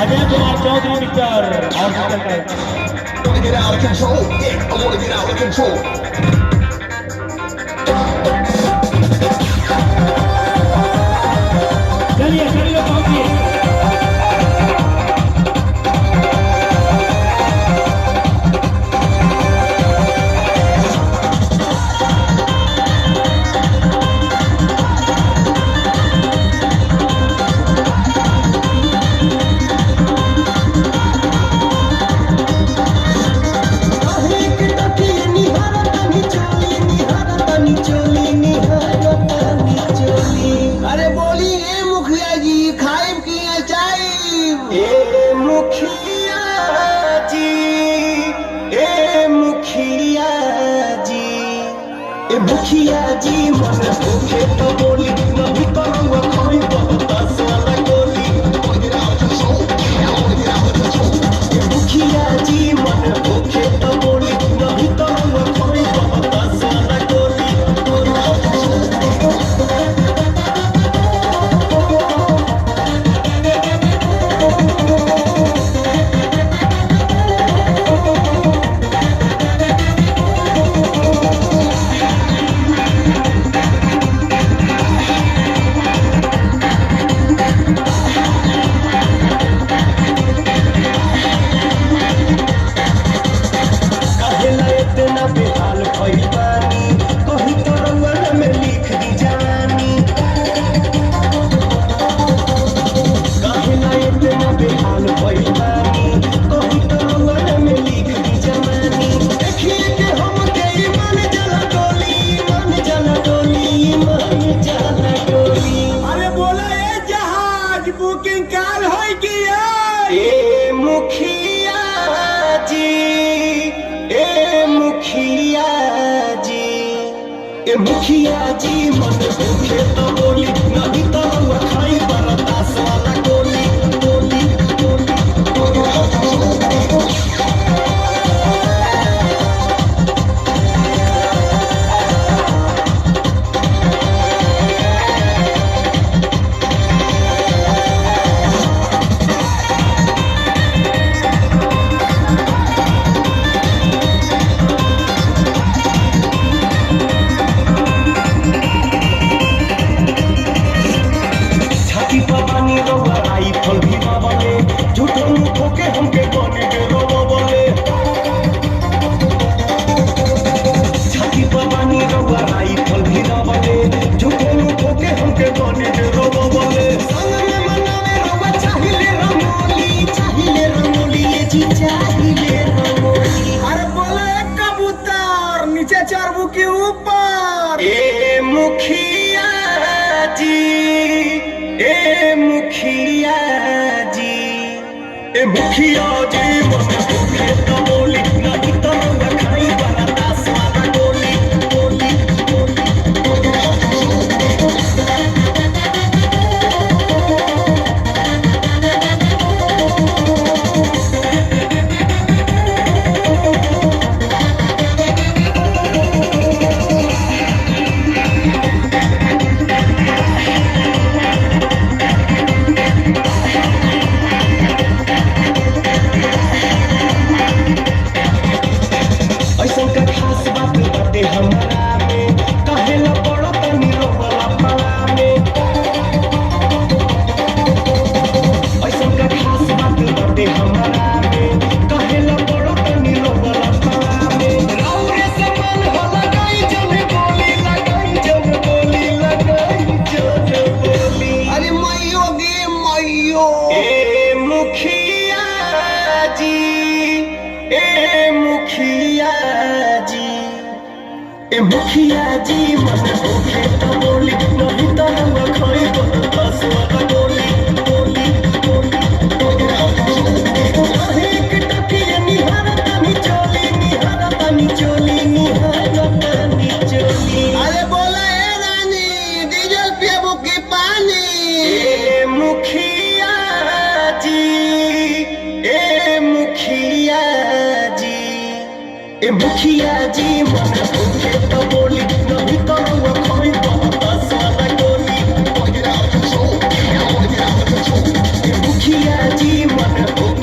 Ajay Kumar Chaudhary mister और wanna get out of control. Yeah, I wanna get out of control. चलिए चलिए पहुंचिए। अरे बोलिए मुखिया जी खाइब की चाइब ए मुखिया जी ए मुखिया जी ए मुखिया जी मन भूखे तो बोली नहीं करूँगा कोई बहुत सारा गोली ए मुखिया जी मन भूखे तो बोली नहीं करूँगा कोई बहुत सारा गोली बुकिंग काल होय की ए मुखिया जी ए मुखिया जी ए मुखिया जी मन भूखे तो बोली नहीं तो खाई बरदास वाला गोली गोली के ऊपर ए मुखिया जी ए मुखिया जी ए मुखिया जी मन भूखे तो बोली नहीं तो खाई बरदास वाला गोली गोली मुखिया जी मन भूखे तो बोली नहीं तो खाई बरदास वाला गोली गोली अरे बोला है रानी डीजल पियबू की पानी ए मुखिया जी ए मुखिया जी ए मुखिया जी मन भूखे तो बोली नहीं तो खाई बरदास वाला गोली मुखिया जी मन मन होखे